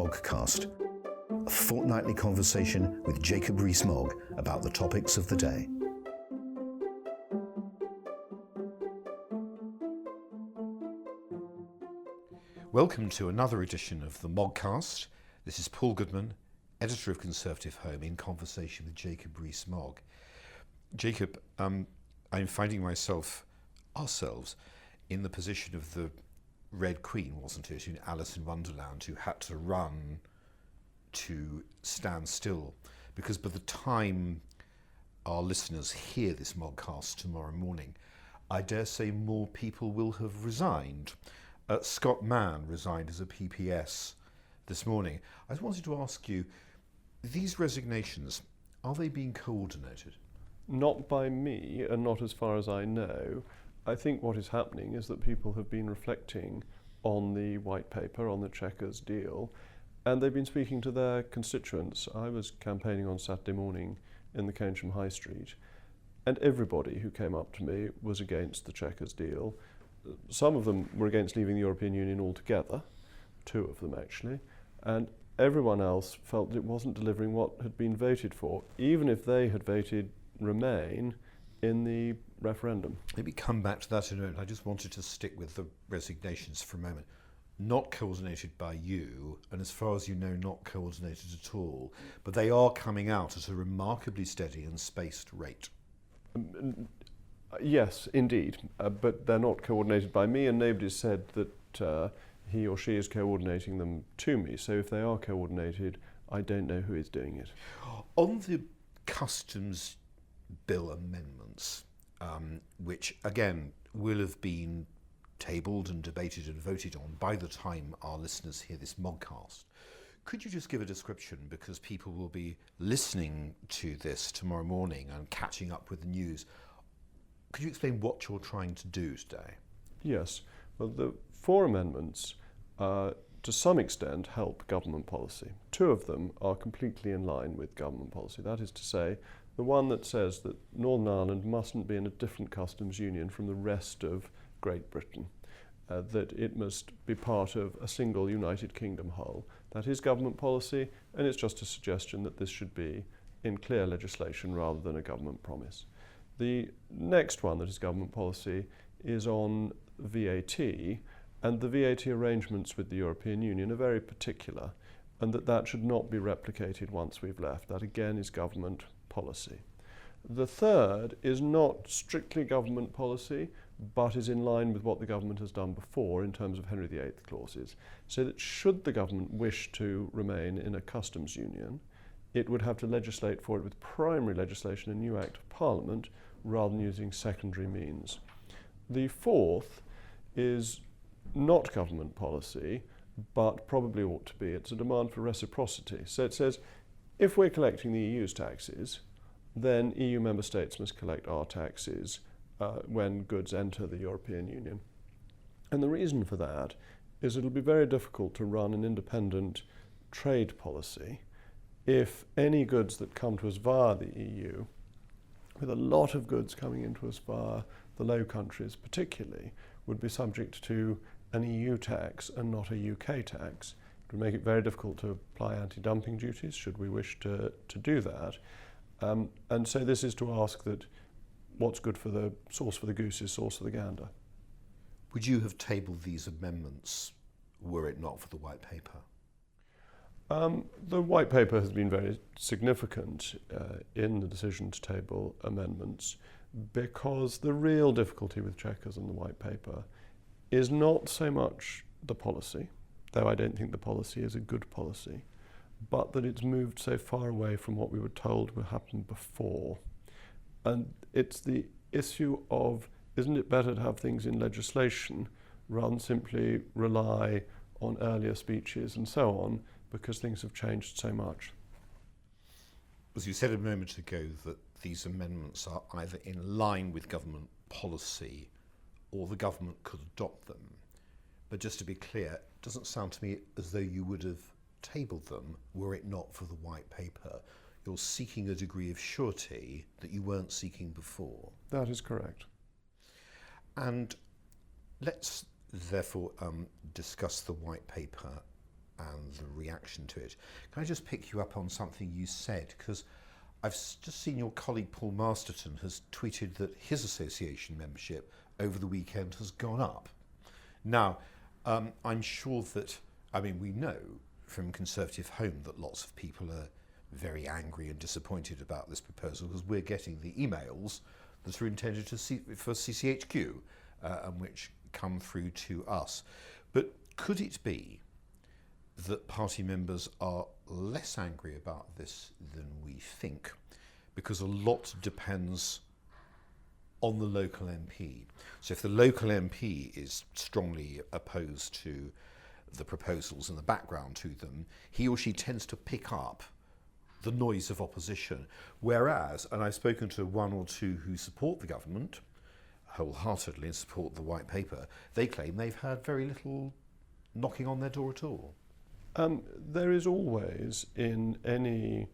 Moggcast, a fortnightly conversation with Jacob Rees-Mogg about the topics of the day. Welcome to another edition of the Moggcast. This is Paul Goodman, editor of Conservative Home, in conversation with Jacob Rees-Mogg. Jacob, I'm finding ourselves, in the position of the Red Queen, wasn't it, in Alice in Wonderland, who had to run to stand still, because by the time our listeners hear this Moggcast tomorrow morning, I dare say more people will have resigned. Scott Mann resigned as a PPS this morning. I just wanted to ask you, these resignations, are they being coordinated? Not by me, and not as far as I know. I think what is happening is that people have been reflecting on the white paper, on the Chequers deal, and they've been speaking to their constituents. I was campaigning on Saturday morning in the Keynsham High Street, and everybody who came up to me was against the Chequers deal. Some of them were against leaving the European Union altogether, two of them actually, and everyone else felt that it wasn't delivering what had been voted for, even if they had voted Remain in the referendum. Maybe come back to that in a minute. I just wanted to stick with the resignations for a moment. Not coordinated by you, and as far as you know, not coordinated at all, but they are coming out at a remarkably steady and spaced rate. Yes, indeed, but they're not coordinated by me, and nobody said that he or she is coordinating them to me. So if they are coordinated, I don't know who is doing it. On the customs bill amendments, which again will have been tabled and debated and voted on by the time our listeners hear this Moggcast, could you just give a description, because people will be listening to this tomorrow morning and catching up with the news. Could you explain what you're trying to do today? Yes. Well, the four amendments to some extent help government policy. Two of them are completely in line with government policy. That is to say, the one that says that Northern Ireland mustn't be in a different customs union from the rest of Great Britain, that it must be part of a single United Kingdom whole. That is government policy, and it's just a suggestion that this should be in clear legislation rather than a government promise. The next one that is government policy is on VAT, and the VAT arrangements with the European Union are very particular, and that should not be replicated once we've left. That again is government policy. The third is not strictly government policy, but is in line with what the government has done before in terms of Henry VIII clauses, so that should the government wish to remain in a customs union, it would have to legislate for it with primary legislation, a new Act of Parliament, rather than using secondary means. The fourth is not government policy, but probably ought to be. It's a demand for reciprocity. So it says, if we're collecting the EU's taxes, then EU member states must collect our taxes when goods enter the European Union. And the reason for that is it'll be very difficult to run an independent trade policy if any goods that come to us via the EU, with a lot of goods coming into us via the Low Countries particularly, would be subject to an EU tax and not a UK tax. It would make it very difficult to apply anti-dumping duties should we wish to do that. And so this is to ask that what's good for the sauce for the goose is sauce for the gander. Would you have tabled these amendments were it not for the white paper? The white paper has been very significant in the decision to table amendments, because the real difficulty with Chequers and the white paper is not so much the policy, though I don't think the policy is a good policy, but that it's moved so far away from what we were told would happen before. And it's the issue of, isn't it better to have things in legislation rather than simply rely on earlier speeches and so on, because things have changed so much. As you said a moment ago, that these amendments are either in line with government policy or the government could adopt them. But just to be clear, it doesn't sound to me as though you would have tabled them were it not for the white paper. You're seeking a degree of surety that you weren't seeking before. That is correct. And let's therefore discuss the white paper and the reaction to it. Can I just pick you up on something you said? Because I've just seen your colleague Paul Masterton has tweeted that his association membership over the weekend has gone up. Now, I'm sure that, we know from Conservative Home that lots of people are very angry and disappointed about this proposal because we're getting the emails that are intended for CCHQ and which come through to us. But could it be that party members are less angry about this than we think, because a lot depends on the local MP? So if the local MP is strongly opposed to the proposals and the background to them, he or she tends to pick up the noise of opposition. Whereas, and I've spoken to one or two who support the government wholeheartedly and support the white paper, they claim they've had very little knocking on their door at all. There is always, in any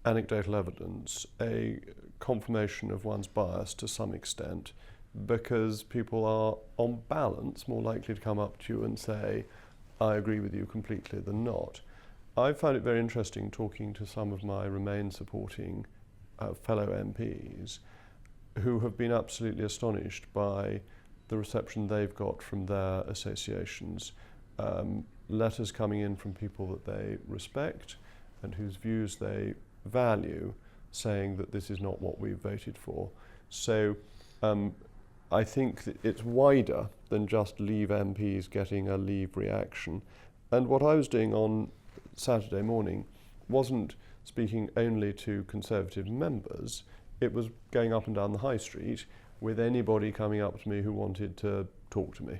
anecdotal evidence, a confirmation of one's bias to some extent, because people are, on balance, more likely to come up to you and say, I agree with you completely, than not. I found it very interesting talking to some of my Remain supporting fellow MPs who have been absolutely astonished by the reception they've got from their associations. Letters coming in from people that they respect and whose views they value, saying that this is not what we've voted for. So I think that it's wider than just Leave MPs getting a Leave reaction. And what I was doing on Saturday morning wasn't speaking only to Conservative members, it was going up and down the high street with anybody coming up to me who wanted to talk to me.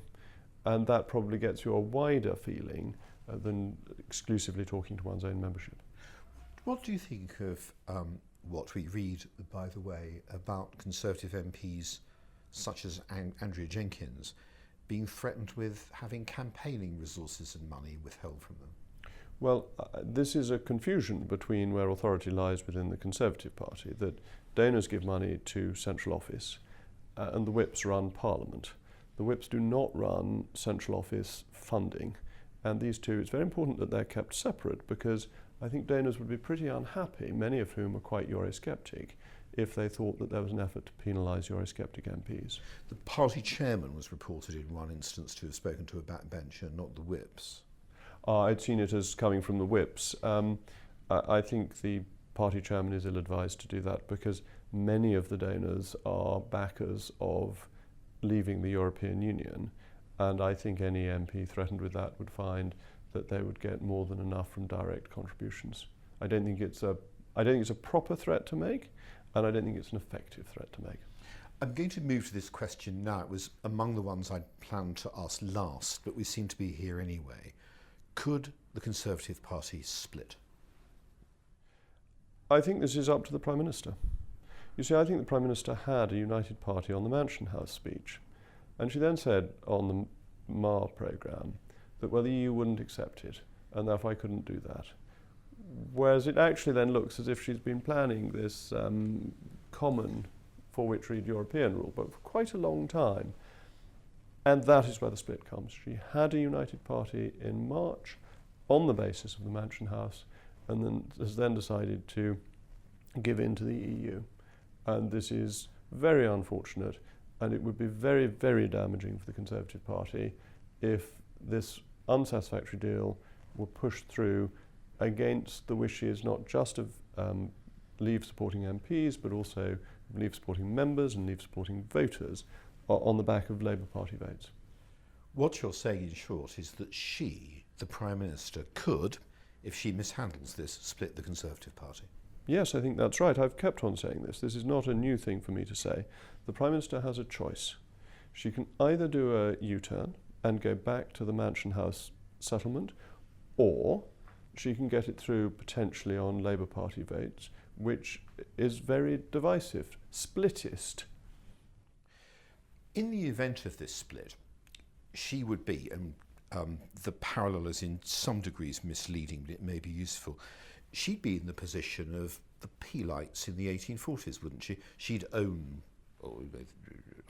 And that probably gets you a wider feeling than exclusively talking to one's own membership. What do you think of what we read, by the way, about Conservative MPs such as Andrea Jenkins being threatened with having campaigning resources and money withheld from them? Well, this is a confusion between where authority lies within the Conservative Party, that donors give money to central office and the whips run Parliament. The whips do not run central office funding, and these two, it's very important that they're kept separate, because I think donors would be pretty unhappy, many of whom are quite Eurosceptic, if they thought that there was an effort to penalise Eurosceptic MPs. The party chairman was reported in one instance to have spoken to a backbencher, not the whips. I'd seen it as coming from the whips. I think the party chairman is ill-advised to do that, because many of the donors are backers of leaving the European Union, and I think any MP threatened with that would find that they would get more than enough from direct contributions. I don't think it's a proper threat to make, and I don't think it's an effective threat to make. I'm going to move to this question now. It was among the ones I'd planned to ask last, but we seem to be here anyway. Could the Conservative Party split? I think this is up to the Prime Minister. You see, I think the Prime Minister had a united party on the Mansion House speech, and she then said on the MAR programme that, well, the EU wouldn't accept it, and therefore I couldn't do that. Whereas it actually then looks as if she's been planning this common, for which read European rule, but for quite a long time. And that is where the split comes. She had a united party in March on the basis of the Mansion House, and then has then decided to give in to the EU. And this is very unfortunate, and it would be very, very damaging for the Conservative Party if this unsatisfactory deal were pushed through against the wishes not just of Leave supporting MPs, but also of Leave supporting members and Leave supporting voters on the back of Labour Party votes. What you're saying in short is that she, the Prime Minister, could, if she mishandles this, split the Conservative Party. Yes, I think that's right. I've kept on saying this. This is not a new thing for me to say. The Prime Minister has a choice. She can either do a U-turn and go back to the Mansion House settlement, or she can get it through potentially on Labour Party votes, which is very divisive, splittist. In the event of this split, she would be, and the parallel is in some degrees misleading, but it may be useful, she'd be in the position of the Peelites in the 1840s, wouldn't she? She'd own, or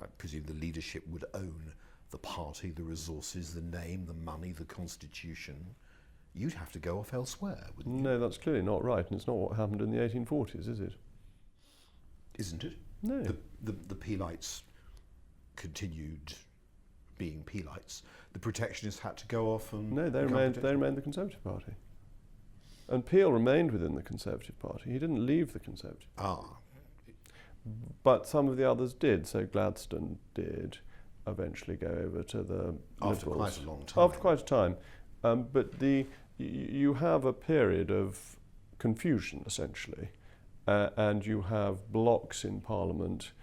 I presume the leadership would own the party, the resources, the name, the money, the constitution. you'd have to go off elsewhere, wouldn't you? No, that's clearly not right, and it's not what happened in the 1840s, is it? Isn't it? No. The Peelites continued being Peelites. The protectionists had to go off and... No, they remained the Conservative Party. And Peel remained within the Conservative Party. He didn't leave the Conservative Party. But some of the others did. So Gladstone did eventually go over to the After Liberals. quite a long time. After quite a time. But you have a period of confusion, essentially. And you have blocks in Parliament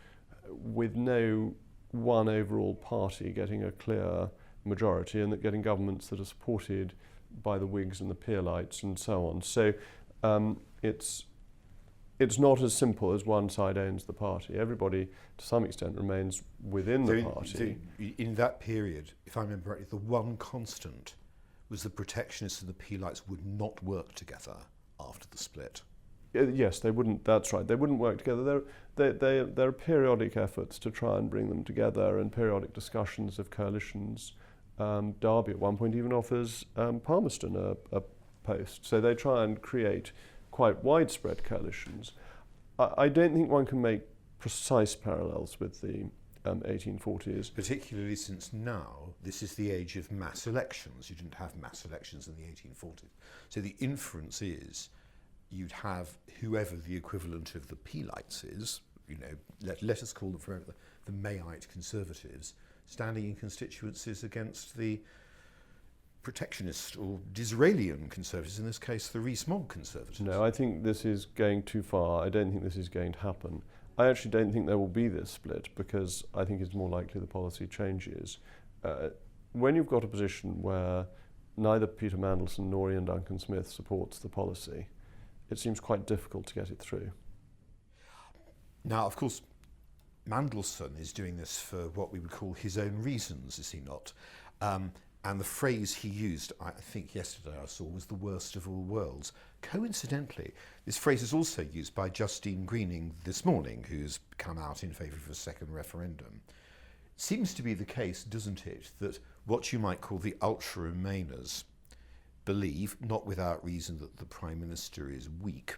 with no one overall party getting a clear majority, and that getting governments that are supported by the Whigs and the Peelites and so on. So it's not as simple as one side owns the party. Everybody, to some extent, remains within the party. In that period, if I remember rightly, the one constant was the protectionists and the Peelites would not work together after the split. Yes, they wouldn't. That's right. They wouldn't work together. There are periodic efforts to try and bring them together, and periodic discussions of coalitions. Derby at one point even offers Palmerston a post. So they try and create quite widespread coalitions. I don't think one can make precise parallels with the 1840s. Particularly since now, this is the age of mass elections. You didn't have mass elections in the 1840s. So the inference is you'd have whoever the equivalent of the Peelites is, let us call them forever the Mayite Conservatives, standing in constituencies against the protectionist or Disraelian Conservatives, in this case the Rees-Mogg Conservatives. No, I think this is going too far. I don't think this is going to happen. I actually don't think there will be this split, because I think it's more likely the policy changes. When you've got a position where neither Peter Mandelson nor Ian Duncan Smith supports the policy, it seems quite difficult to get it through. Now, of course, Mandelson is doing this for what we would call his own reasons, is he not? And the phrase he used, I think yesterday I saw, was the worst of all worlds. Coincidentally, this phrase is also used by Justine Greening this morning, who's come out in favour of a second referendum. It seems to be the case, doesn't it, that what you might call the ultra-Remainers believe, not without reason, that the Prime Minister is weak.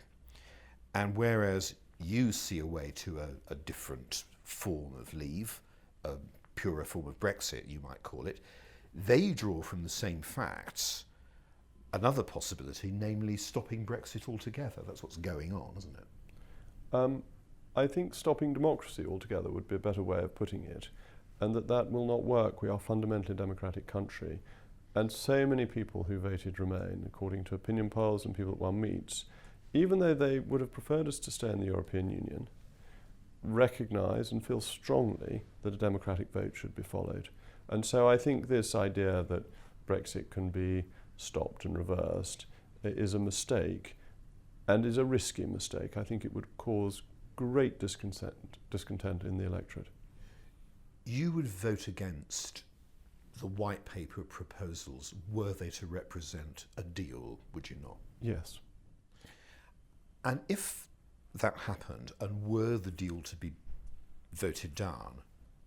And whereas you see a way to a different form of leave, a purer form of Brexit, you might call it, they draw from the same facts another possibility, namely stopping Brexit altogether. That's what's going on, isn't it? I think stopping democracy altogether would be a better way of putting it, and that will not work. We are a fundamentally democratic country, and so many people who voted Remain, according to opinion polls and people that one meets, even though they would have preferred us to stay in the European Union, recognise and feel strongly that a democratic vote should be followed. And so I think this idea that Brexit can be stopped and reversed is a mistake, and is a risky mistake. I think it would cause great discontent in the electorate. You would vote against the white paper proposals were they to represent a deal, would you not? Yes. And if that happened and were the deal to be voted down,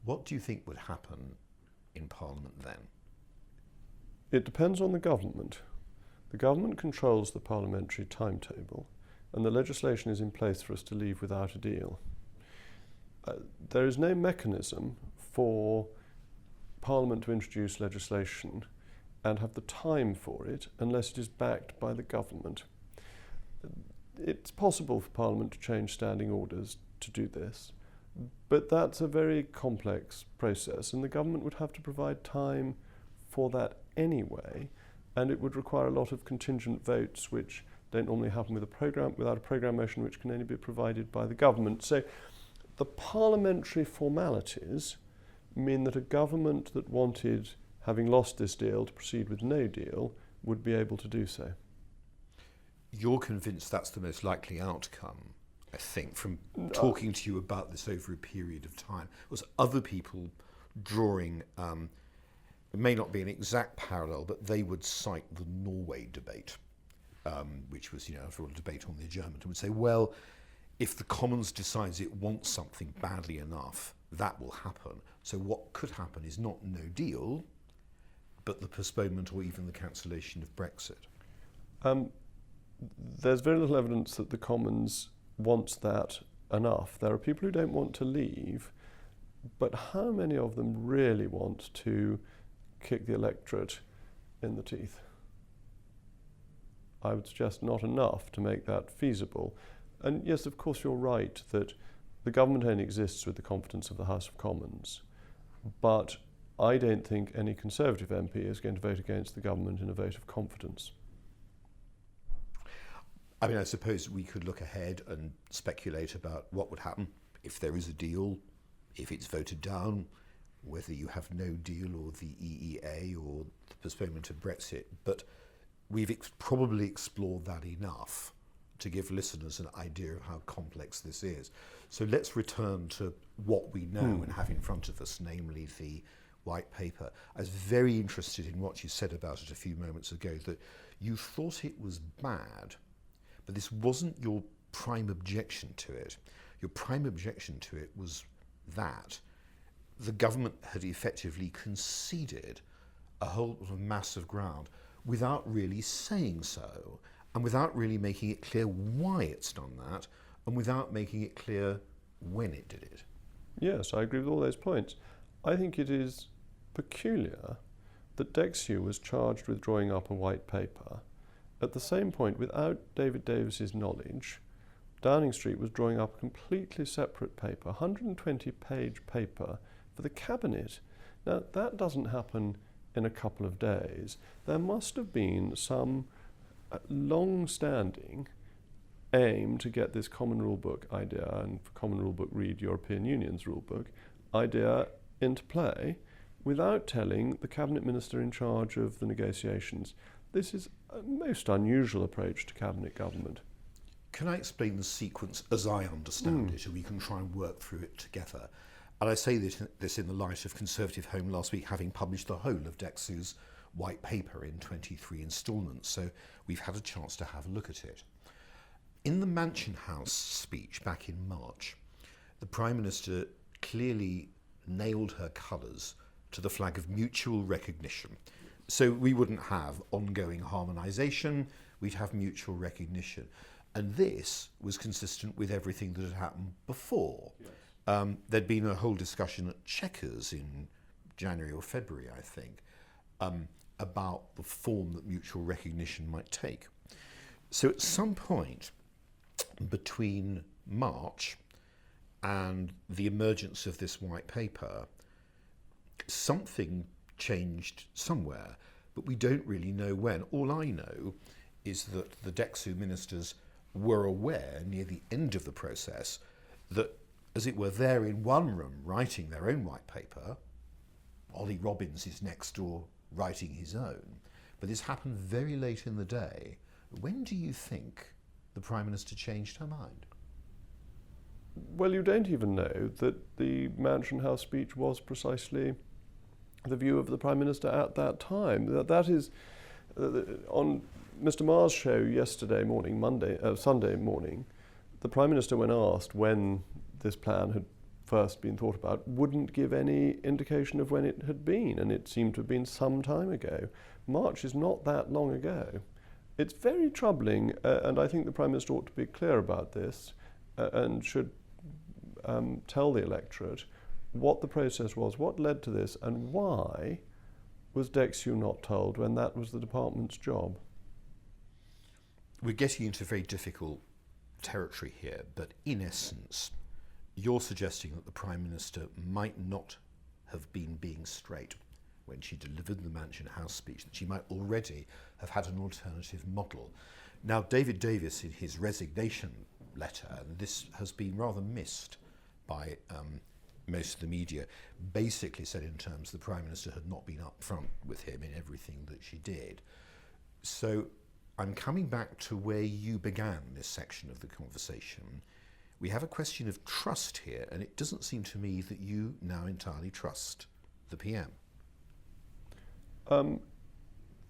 what do you think would happen in Parliament then? It depends on the government. The government controls the parliamentary timetable, and the legislation is in place for us to leave without a deal. There is no mechanism for Parliament to introduce legislation and have the time for it unless it is backed by the government. It's possible for Parliament to change standing orders to do this, but that's a very complex process, and the government would have to provide time for that anyway, and it would require a lot of contingent votes, which don't normally happen with without a programme motion, which can only be provided by the government. So the parliamentary formalities mean that a government that wanted, having lost this deal, to proceed with no deal would be able to do so. You're convinced that's the most likely outcome, I think, from talking to you about this over a period of time. Was other people drawing, it may not be an exact parallel, but they would cite the Norway debate, which was, for a debate on the adjournment, and would say, well, if the Commons decides it wants something badly enough, that will happen. So what could happen is not no deal, but the postponement or even the cancellation of Brexit. There's very little evidence that the Commons wants that enough. There are people who don't want to leave, but how many of them really want to kick the electorate in the teeth? I would suggest not enough to make that feasible. And yes, of course, you're right that the government only exists with the confidence of the House of Commons, but I don't think any Conservative MP is going to vote against the government in a vote of confidence. I mean, I suppose we could look ahead and speculate about what would happen if there is a deal, if it's voted down, whether you have no deal or the EEA or the postponement of Brexit. But we've probably explored that enough to give listeners an idea of how complex this is. So let's return to what we know and have in front of us, namely the white paper. I was very interested in what you said about it a few moments ago, that you thought it was bad, but this wasn't your prime objection to it. Your prime objection to it was that the government had effectively conceded a whole mass of ground without really saying so, and without really making it clear why it's done that, and without making it clear when it did it. Yes, I agree with all those points. I think it is peculiar that Dexew was charged with drawing up a white paper. At the same point, without David Davis's knowledge, Downing Street was drawing up a completely separate paper, 120-page paper for the Cabinet. Now, that doesn't happen in a couple of days. There must have been some long-standing aim to get this Common Rule Book idea, and for Common Rule Book read European Union's rule book, idea into play without telling the Cabinet Minister in charge of the negotiations. This is a most unusual approach to Cabinet government. Can I explain the sequence as I understand it, and we can try and work through it together? And I say this in the light of Conservative Home last week having published the whole of Dexew's white paper in 23 instalments, so we've had a chance to have a look at it. In the Mansion House speech back in March, the Prime Minister clearly nailed her colours to the flag of mutual recognition. So we wouldn't have ongoing harmonisation, we'd have mutual recognition. And this was consistent with everything that had happened before. Yes. There'd been a whole discussion at Chequers in January or February, I think, about the form that mutual recognition might take. So at some point between March and the emergence of this white paper, something changed somewhere, but we don't really know when. All I know is that the Dexew ministers were aware near the end of the process that, as it were, they're in one room writing their own white paper. Ollie Robbins is next door writing his own. But this happened very late in the day. When do you think the Prime Minister changed her mind? Well, you don't even know that the Mansion House speech was precisely the view of the Prime Minister at that time. That is, on Mr. Maher's show yesterday morning, Sunday morning, the Prime Minister, when asked when this plan had first been thought about, wouldn't give any indication of when it had been, and it seemed to have been some time ago. March is not that long ago. It's very troubling, and I think the Prime Minister ought to be clear about this and should tell the electorate what the process was, what led to this, and why was Dexew not told when that was the department's job. We're getting into very difficult territory here, but in essence, you're suggesting that the Prime Minister might not have been being straight when she delivered the Mansion House speech, that she might already have had an alternative model. Now, David Davis, in his resignation letter, and this has been rather missed by most of the media, basically said in terms the Prime Minister had not been upfront with him in everything that she did. So I'm coming back to where you began this section of the conversation. We have a question of trust here, and it doesn't seem to me that you now entirely trust the PM.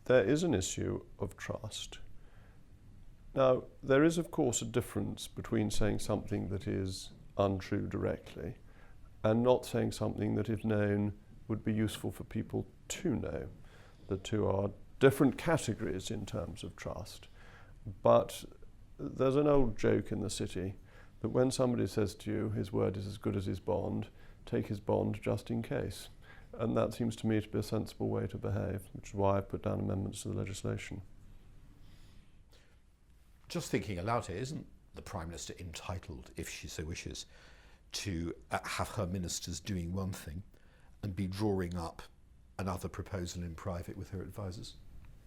There is an issue of trust. Now, there is, of course, a difference between saying something that is untrue directly and not saying something that, if known, would be useful for people to know. The two are different categories in terms of trust. But there's an old joke in the city that when somebody says to you his word is as good as his bond, take his bond just in case. And that seems to me to be a sensible way to behave, which is why I put down amendments to the legislation. Just thinking aloud here, isn't the Prime Minister entitled, if she so wishes, to have her ministers doing one thing and be drawing up another proposal in private with her advisers?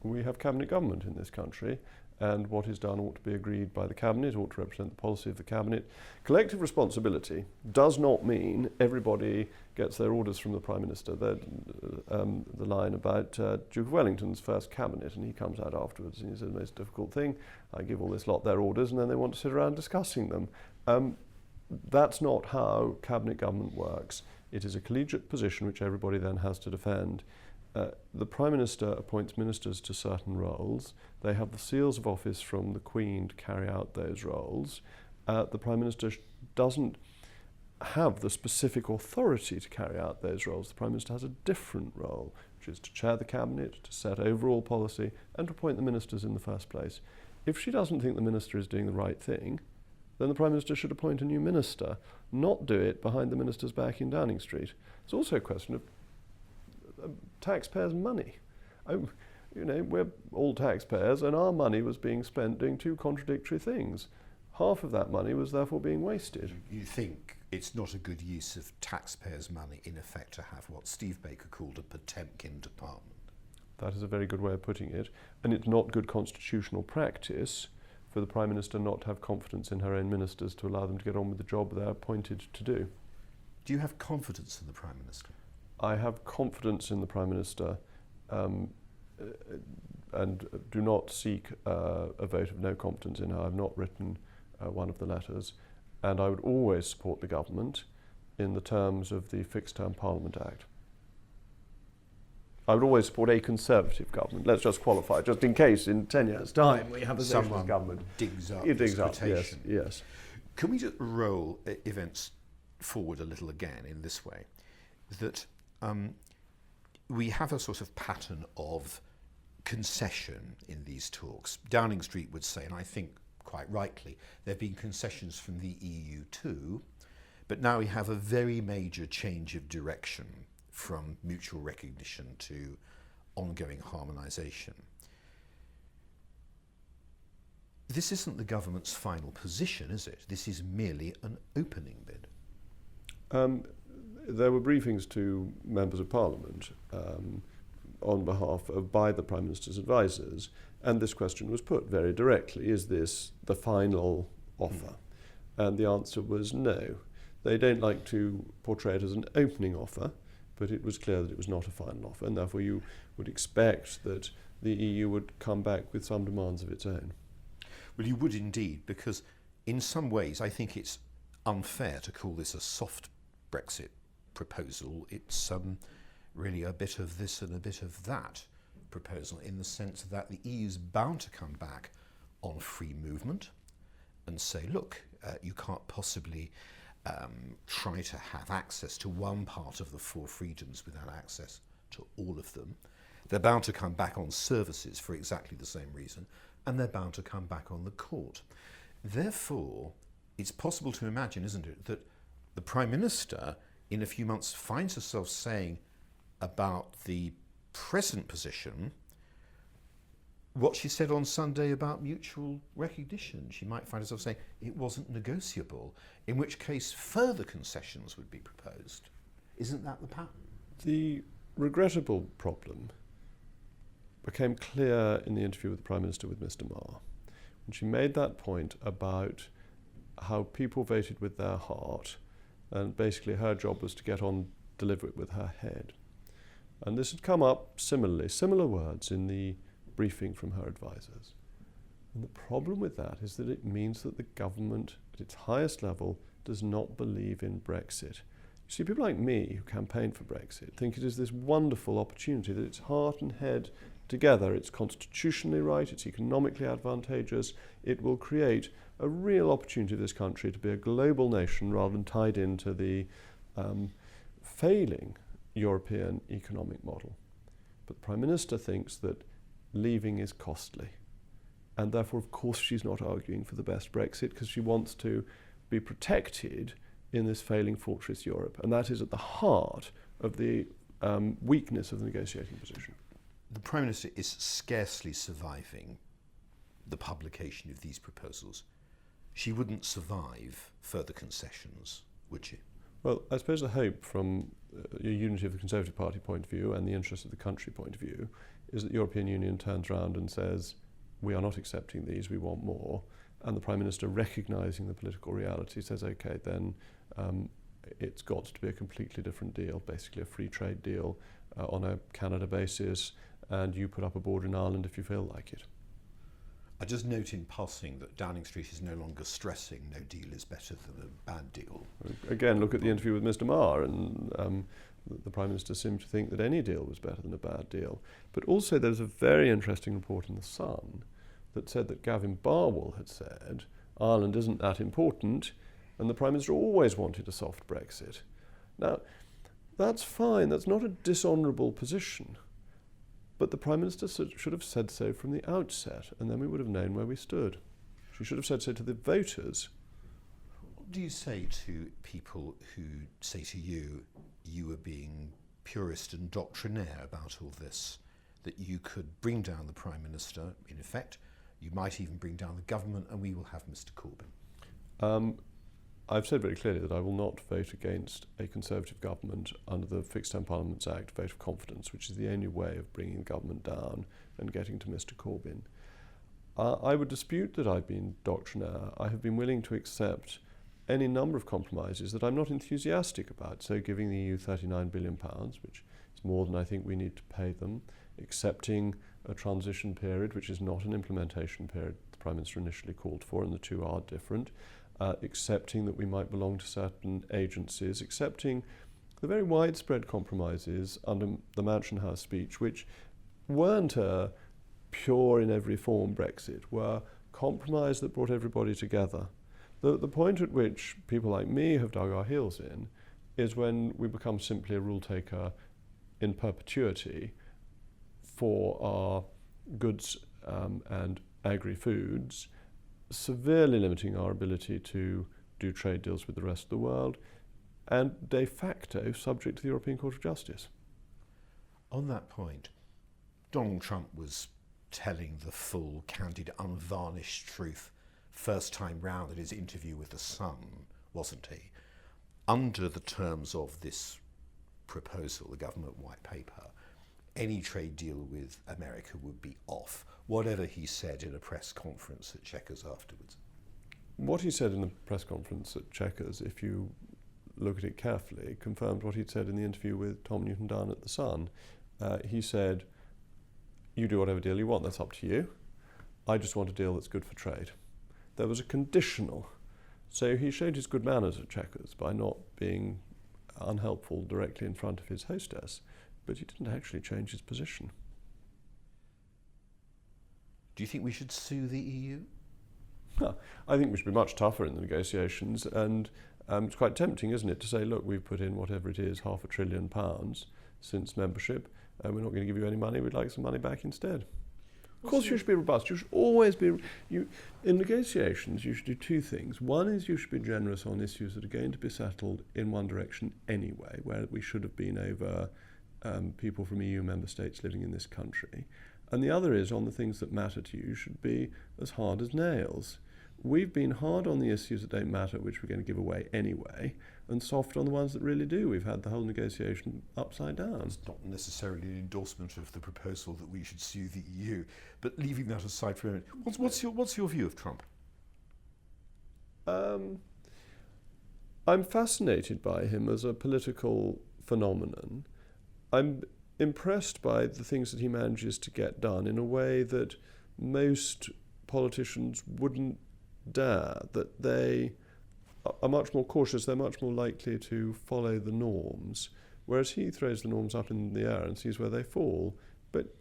We have cabinet government in this country, and what is done ought to be agreed by the cabinet, ought to represent the policy of the cabinet. Collective responsibility does not mean everybody gets their orders from the Prime Minister. The line about Duke of Wellington's first cabinet, and he comes out afterwards and he says the most difficult thing, I give all this lot their orders and then they want to sit around discussing them. That's not how cabinet government works. It is a collegiate position which everybody then has to defend. The Prime Minister appoints ministers to certain roles. They have the seals of office from the Queen to carry out those roles. The Prime Minister doesn't have the specific authority to carry out those roles. The Prime Minister has a different role, which is to chair the Cabinet, to set overall policy, and to appoint the ministers in the first place. If she doesn't think the minister is doing the right thing, then the Prime Minister should appoint a new minister, not do it behind the minister's back in Downing Street. It's also a question of taxpayers' money. We're all taxpayers, and our money was being spent doing two contradictory things. Half of that money was therefore being wasted. You think it's not a good use of taxpayers' money, in effect, to have what Steve Baker called a Potemkin department? That is a very good way of putting it. And it's not good constitutional practice for the Prime Minister not to have confidence in her own ministers to allow them to get on with the job they're appointed to do. Do you have confidence in the Prime Minister? I have confidence in the Prime Minister and do not seek a vote of no confidence in her. I've not written one of the letters, and I would always support the government in the terms of the Fixed Term Parliament Act. I would always support a Conservative government. Let's just qualify, just in case in 10 years' time we have a socialist government. Digs up it digs this up, quotation. yes. Can we just roll events forward a little again in this way? That we have a sort of pattern of concession in these talks. Downing Street would say, and I think quite rightly, there have been concessions from the EU too, but now we have a very major change of direction from mutual recognition to ongoing harmonisation. This isn't the government's final position, is it? This is merely an opening bid. There were briefings to members of Parliament on behalf of, by the Prime Minister's advisers, and this question was put very directly, is this the final offer? And the answer was no. They don't like to portray it as an opening offer, but it was clear that it was not a final offer, and therefore you would expect that the EU would come back with some demands of its own. Well, you would indeed, because in some ways I think it's unfair to call this a soft Brexit proposal. It's really a bit of this and a bit of that proposal, in the sense that the EU is bound to come back on free movement and say, look, you can't possibly try to have access to one part of the four freedoms without access to all of them. They're bound to come back on services for exactly the same reason, and they're bound to come back on the court. Therefore, it's possible to imagine, isn't it, that the Prime Minister in a few months finds herself saying about the present position what she said on Sunday about mutual recognition. She might find herself saying it wasn't negotiable, in which case further concessions would be proposed. Isn't that the pattern? The regrettable problem became clear in the interview with the Prime Minister with Mr. Marr, when she made that point about how people voted with their heart, and basically her job was to get on, deliver it with her head. And this had come up similar words in the briefing from her advisers. And the problem with that is that it means that the government at its highest level does not believe in Brexit. You see, people like me who campaigned for Brexit think it is this wonderful opportunity that it's heart and head together. It's constitutionally right, it's economically advantageous, it will create a real opportunity for this country to be a global nation rather than tied into the failing European economic model. But the Prime Minister thinks that leaving is costly. and therefore, of course, she's not arguing for the best Brexit because she wants to be protected in this failing fortress Europe. And that is at the heart of the weakness of the negotiating position. The Prime Minister is scarcely surviving the publication of these proposals. She wouldn't survive further concessions, would she? Well, I suppose the hope from a unity of the Conservative Party point of view and the interest of the country point of view is that the European Union turns around and says, we are not accepting these, we want more. And the Prime Minister, recognising the political reality, says, OK, then it's got to be a completely different deal, basically a free trade deal on a Canada basis, and you put up a border in Ireland if you feel like it. I just note in passing that Downing Street is no longer stressing no deal is better than a bad deal. Again, look at the interview with Mr. Marr, and the Prime Minister seemed to think that any deal was better than a bad deal. But also there's a very interesting report in The Sun that said that Gavin Barwell had said Ireland isn't that important, and the Prime Minister always wanted a soft Brexit. Now, that's fine, that's not a dishonourable position. But the Prime Minister should have said so from the outset, and then we would have known where we stood. She should have said so to the voters. What do you say to people who say to you, you were being purist and doctrinaire about all this, that you could bring down the Prime Minister, in effect, you might even bring down the government, and we will have Mr. Corbyn? I've said very clearly that I will not vote against a Conservative government under the Fixed Term Parliaments Act vote of confidence, which is the only way of bringing the government down and getting to Mr. Corbyn. I would dispute that I've been doctrinaire. I have been willing to accept any number of compromises that I'm not enthusiastic about. So giving the EU £39 billion, which is more than I think we need to pay them, accepting a transition period, which is not an implementation period the Prime Minister initially called for, and the two are different, accepting that we might belong to certain agencies, accepting the very widespread compromises under the Mansion House speech, which weren't a pure in every form Brexit, were compromise that brought everybody together. The point at which people like me have dug our heels in is when we become simply a rule taker in perpetuity for our goods and agri-foods, severely limiting our ability to do trade deals with the rest of the world, and de facto subject to the European Court of Justice. On that point, Donald Trump was telling the full, candid, unvarnished truth first time round at his interview with The Sun, wasn't he? Under the terms of this proposal, the government white paper, any trade deal with America would be off, whatever he said in a press conference at Chequers afterwards. What he said in the press conference at Chequers, if you look at it carefully, confirmed what he'd said in the interview with Tom Newton-Dunn at The Sun. He said, you do whatever deal you want, that's up to you. I just want a deal that's good for trade. There was a conditional. So he showed his good manners at Chequers by not being unhelpful directly in front of his hostess, but he didn't actually change his position. Do you think we should sue the EU? I think we should be much tougher in the negotiations, and it's quite tempting, isn't it, to say, look, we've put in whatever it is, £500 billion since membership, and we're not going to give you any money, we'd like some money back instead. Of course you should be robust. You should always be... in negotiations, you should do two things. One is you should be generous on issues that are going to be settled in one direction anyway, where we should have been over people from EU member states living in this country. And the other is, on the things that matter to you, should be as hard as nails. We've been hard on the issues that don't matter, which we're going to give away anyway, and soft on the ones that really do. We've had the whole negotiation upside down. It's not necessarily an endorsement of the proposal that we should sue the EU, but leaving that aside for a minute, what's your view of Trump? I'm fascinated by him as a political phenomenon. I'm impressed by the things that he manages to get done in a way that most politicians wouldn't dare, that they are much more cautious, they're much more likely to follow the norms, whereas he throws the norms up in the air and sees where they fall. But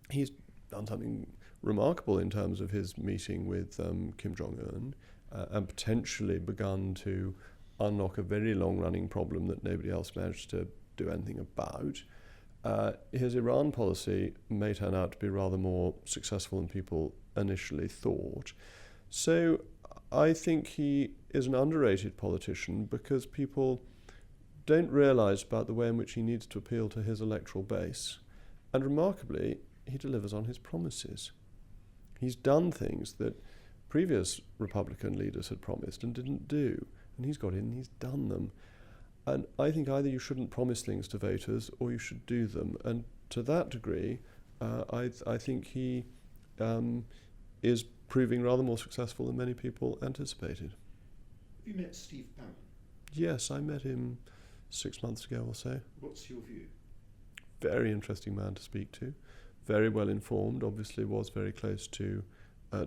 he's done something remarkable in terms of his meeting with Kim Jong-un and potentially begun to unlock a very long-running problem that nobody else managed to do anything about. his Iran policy may turn out to be rather more successful than people initially thought. So I think he is an underrated politician because people don't realise about the way in which he needs to appeal to his electoral base. And remarkably, he delivers on his promises. He's done things that previous Republican leaders had promised and didn't do. And he's got in and he's done them. And I think either you shouldn't promise things to voters or you should do them. And to that degree, I think he is proving rather more successful than many people anticipated. Have you met Steve Bannon? Yes, I met him 6 months ago or so. What's your view? Very interesting man to speak to. Very well informed, obviously was very close to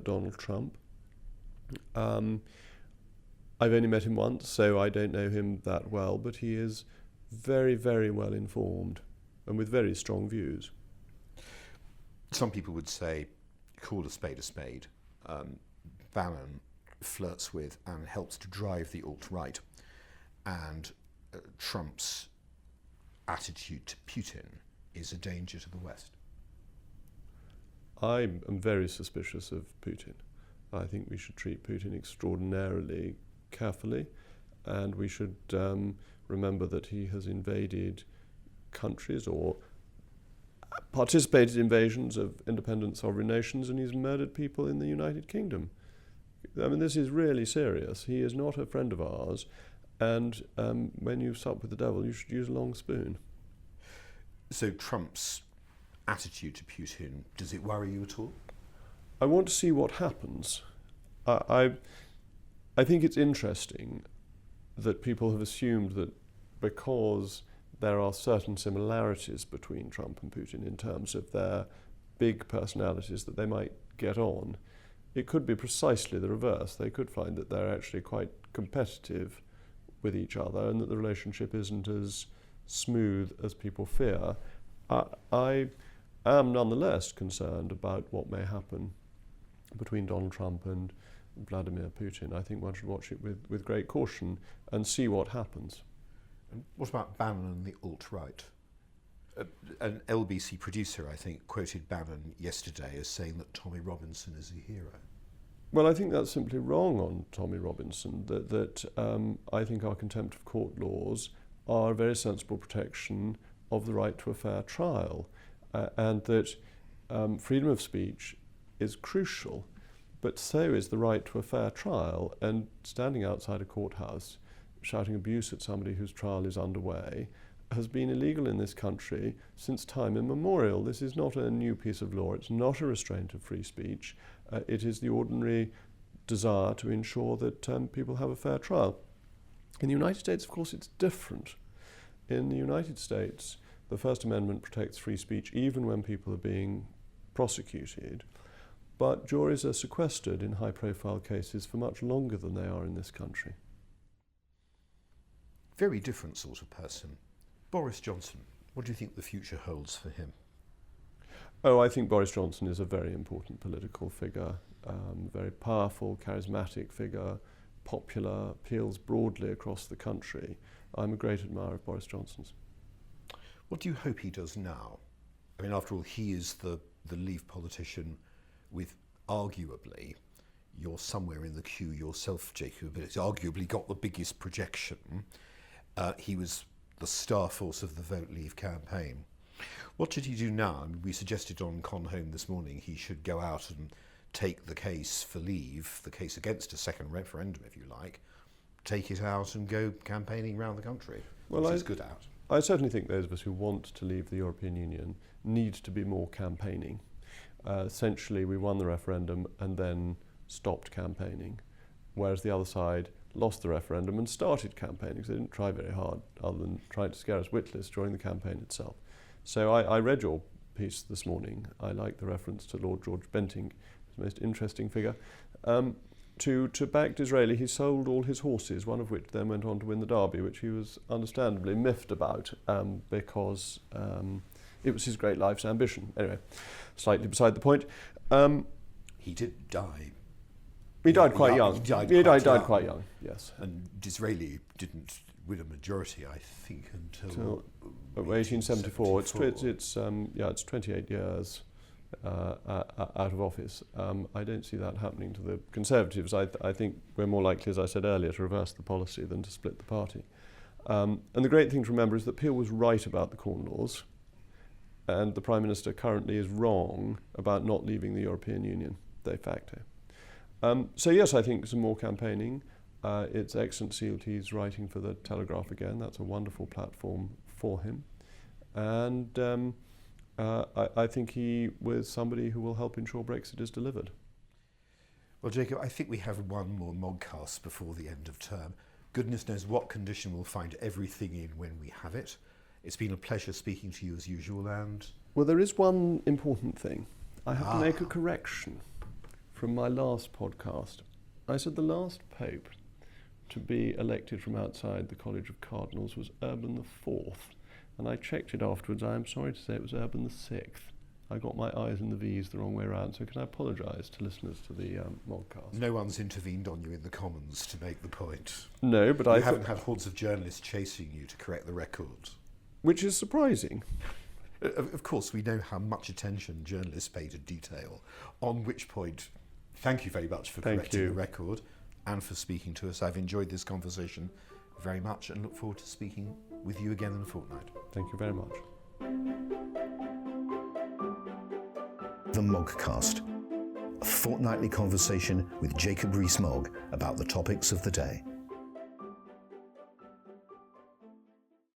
Donald Trump. I've only met him once, so I don't know him that well, but he is very, very well informed and with very strong views. Some people would say, call a spade a spade. Bannon flirts with and helps to drive the alt-right, and Trump's attitude to Putin is a danger to the West. I am very suspicious of Putin. I think we should treat Putin extraordinarily carefully, and we should remember that he has invaded countries or participated in invasions of independent sovereign nations, and he's murdered people in the United Kingdom. I mean, this is really serious. He is not a friend of ours, and when you sup with the devil, you should use a long spoon. So Trump's attitude to Putin, does it worry you at all? I want to see what happens. I think it's interesting that people have assumed that because there are certain similarities between Trump and Putin in terms of their big personalities that they might get on. It could be precisely the reverse. They could find that they're actually quite competitive with each other and that the relationship isn't as smooth as people fear. I am nonetheless concerned about what may happen between Donald Trump and Vladimir Putin. I think one should watch it with great caution and see what happens. And what about Bannon and the alt-right? An LBC producer, I think, quoted Bannon yesterday as saying that Tommy Robinson is a hero. Well, I think that's simply wrong on Tommy Robinson, that I think our contempt of court laws are a very sensible protection of the right to a fair trial, and that freedom of speech is crucial, but so is the right to a fair trial, and standing outside a courthouse shouting abuse at somebody whose trial is underway has been illegal in this country since time immemorial. This is not a new piece of law. It's not a restraint of free speech. It is the ordinary desire to ensure that people have a fair trial. In the United States, of course, it's different. In the United States, the First Amendment protects free speech even when people are being prosecuted, but juries are sequestered in high-profile cases for much longer than they are in this country. Very different sort of person. Boris Johnson, what do you think the future holds for him? Oh, I think Boris Johnson is a very important political figure, very powerful, charismatic figure, popular, appeals broadly across the country. I'm a great admirer of Boris Johnson's. What do you hope he does now? I mean, after all, he is the Leave politician with arguably, you're somewhere in the queue yourself, Jacob, but it's arguably got the biggest projection. He was the star force of the Vote Leave campaign. What should he do now? I mean, we suggested on Con Home this morning he should go out and take the case for Leave, the case against a second referendum, if you like, take it out and go campaigning around the country, which he's good at. I certainly think those of us who want to leave the European Union need to be more campaigning. Essentially, we won the referendum and then stopped campaigning, whereas the other side lost the referendum and started campaigning, because they didn't try very hard other than trying to scare us witless during the campaign itself. So I read your piece this morning. I like the reference to Lord George Bentinck, the most interesting figure. To back Disraeli, he sold all his horses, one of which then went on to win the Derby, which he was understandably miffed about because it was his great life's ambition. Anyway, slightly beside the point. He did die. He died quite young. He died quite young, yes. And Disraeli didn't with a majority, I think, until 1874. It's 28 years out of office. I don't see that happening to the Conservatives. I think we're more likely, as I said earlier, to reverse the policy than to split the party. And the great thing to remember is that Peel was right about the Corn Laws, and the Prime Minister currently is wrong about not leaving the European Union, de facto. So yes, I think some more campaigning. It's excellent to see that he's writing for the Telegraph again. That's a wonderful platform for him. And I think he was somebody who will help ensure Brexit is delivered. Well, Jacob, I think we have one more Moggcast before the end of term. Goodness knows what condition we'll find everything in when we have it. It's been a pleasure speaking to you as usual, and... Well, there is one important thing. I have to make a correction from my last podcast. I said the last Pope to be elected from outside the College of Cardinals was Urban IV, and I checked it afterwards. I am sorry to say it was Urban VI. I got my I's and the V's the wrong way around, so can I apologise to listeners to the Moggcast? No one's intervened on you in the Commons to make the point. No, but I haven't had hordes of journalists chasing you to correct the record. Which is surprising. Of course, we know how much attention journalists pay to detail, on which point, thank you very much for correcting the record and for speaking to us. I've enjoyed this conversation very much and look forward to speaking with you again in a fortnight. Thank you very much. The Moggcast, a fortnightly conversation with Jacob Rees-Mogg about the topics of the day.